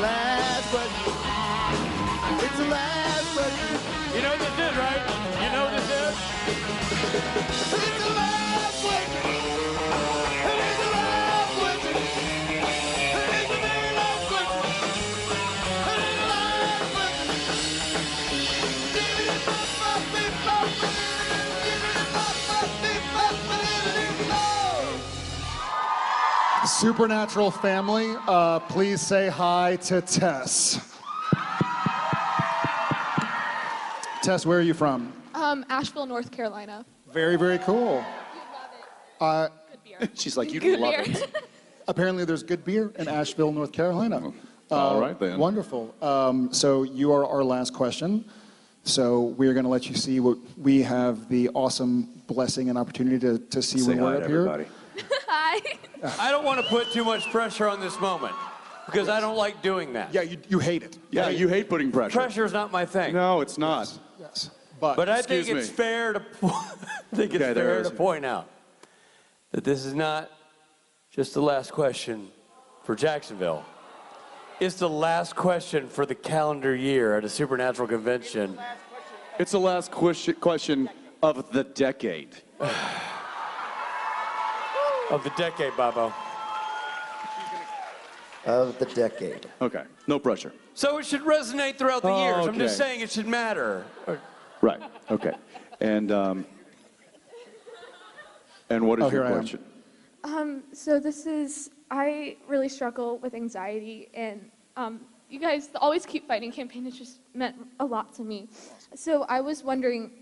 last question. It's the last question. You know what this is, right? You know what this is? It's the last question. It is the last question. It is the very last question. It is the last question. Give it up, up, beep, up, give it up, beep, up, Supernatural family, please say hi to Tess. Tess, where are you from? Asheville, North Carolina. Very, very cool. You'd love it. Good beer. She's like, you'd Good love beer. it. Apparently there's good beer in Asheville, North Carolina. All right, then. Wonderful. So you are our last question. So we're going to let you see what we have the awesome blessing and opportunity to see when we're up here. Everybody. Hi. I don't want to put too much pressure on this moment because I don't like doing that. Yeah, you hate it. Yeah, you hate putting pressure. Pressure is not my thing. No, it's not. Yes. But I think Excuse it's me. fair to point out that this is not just the last question for Jacksonville. It's the last question for the calendar year at a Supernatural convention. It's the last question of the decade. Of the decade, Bobo. Of the decade. Okay, no pressure. So it should resonate throughout the years. I'm just Okay. saying it should matter. Right, okay. And what is here your I am. question? So this is, I really struggle with anxiety, and you guys, the Always Keep Fighting campaign has just meant a lot to me. So I was wondering,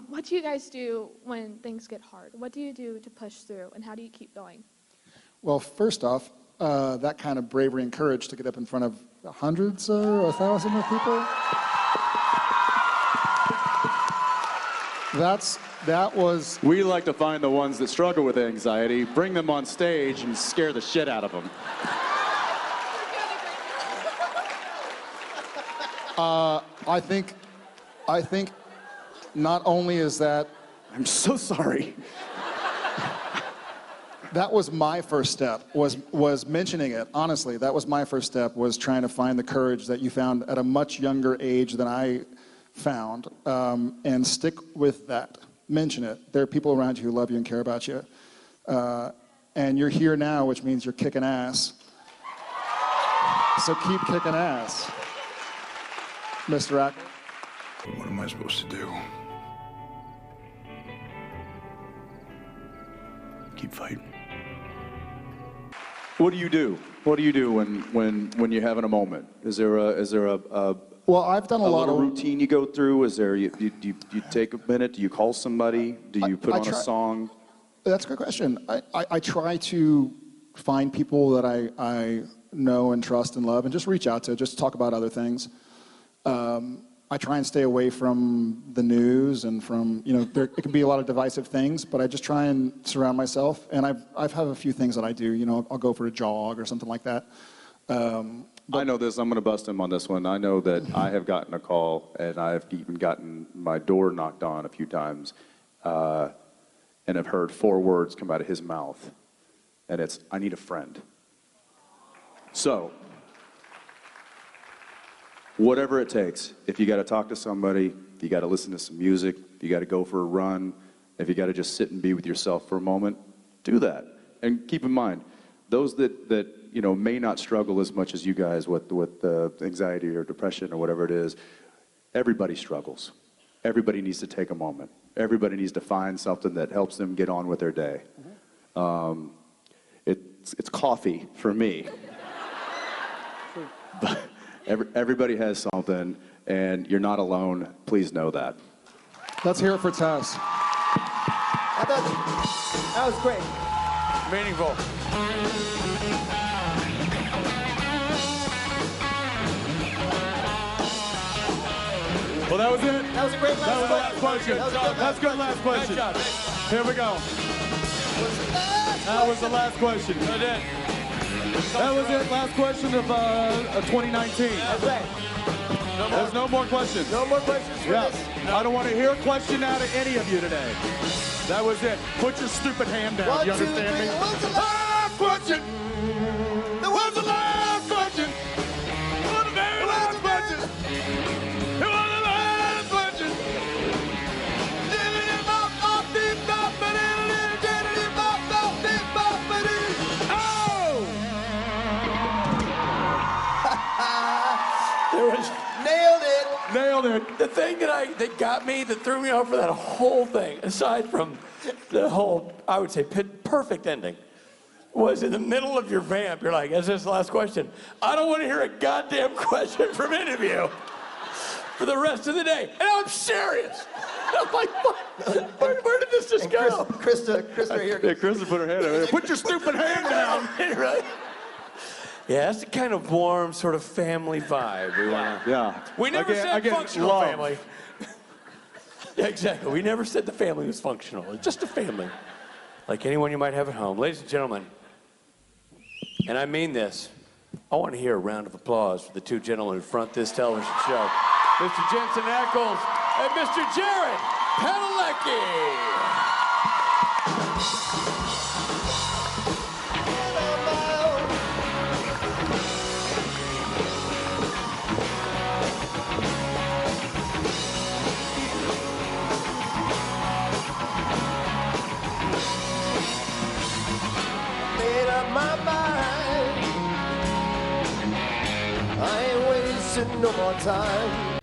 what do you guys do when things get hard? What do you do to push through, and how do you keep going? Well, first off, that kind of bravery and courage to get up in front of hundreds or 1,000 of people. That was... We like to find the ones that struggle with anxiety, bring them on stage, and scare the shit out of them. I think not only is that... I'm so sorry. That was my first step, was mentioning it. Honestly, that was my first step, was trying to find the courage that you found at a much younger age than I found, and stick with that. Mention it. There are people around you who love you and care about you. And you're here now, which means you're kicking ass. So keep kicking ass, Mr. Ackles. What am I supposed to do? Keep fighting. What do you do? What do you do when you're having a moment? Is there a Well, I've done a lot little of routine you go through? Is there you take a minute? Do you call somebody? Do you put I on a try- song? That's a good question. I try to find people that I know and trust and love and just reach out to, just talk about other things. I try and stay away from the news and from, it can be a lot of divisive things, but I just try and surround myself. And I've have a few things that I do, I'll go for a jog or something like that. I know this. I'm going to bust him on this one. I know that I have gotten a call, and I've even gotten my door knocked on a few times, and I've heard 4 words come out of his mouth, and it's, I need a friend. So, whatever it takes, if you got to talk to somebody, if you got to listen to some music, if you got to go for a run, if you got to just sit and be with yourself for a moment, do that. And keep in mind, those that may not struggle as much as you guys with anxiety or depression or whatever it is, everybody struggles. Everybody needs to take a moment. Everybody needs to find something that helps them get on with their day. It's coffee for me. But everybody has something, and you're not alone. Please know that. Let's hear it for Tess. I thought that was great. Meaningful. Well, that was it. That was a great That was the last question. That's good last question. Nice job. Here we go. That was the last question. That was it. Last question of 2019. That's right. There's no more questions. No more questions for Yeah. this. I don't want to hear a question out of any of you today. That was it. Put your stupid hand down. 1, You 2, 3. understand me? What's the Last question. That was the last question. nailed it. The thing that got me, that threw me off for that whole thing, aside from the whole, I would say, perfect ending, was in the middle of your vamp. You're like, is this the last question? I don't want to hear a goddamn question from any of you for the rest of the day. And I'm serious. I'm like, where did this just go? Krista right here. Yeah, Krista put her hand over there. Put your stupid hand down. Right? Yeah, that's the kind of warm, sort of family vibe we want to. Yeah. We never said Again, functional love. family. Yeah, exactly. We never said the family was functional. It's just a family. Like anyone you might have at home. Ladies and gentlemen, and I mean this, I want to hear a round of applause for the two gentlemen who front this television show. Mr. Jensen Ackles and Mr. Jared Padalecki. Made up my mind. I ain't wasting no more time.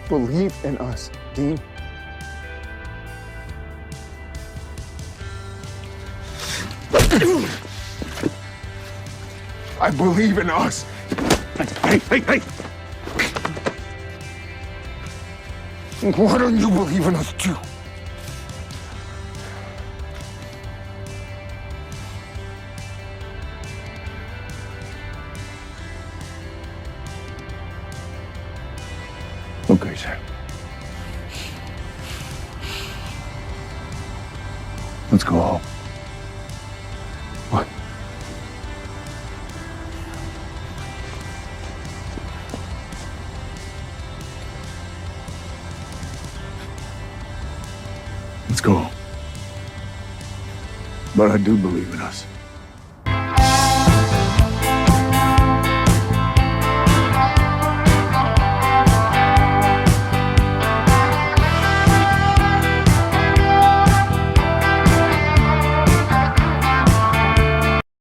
believe in us, Dean. I believe in us. Hey. Why don't you believe in us too? Okay, Sam. Let's go home. What? Let's go home. But I do believe in us.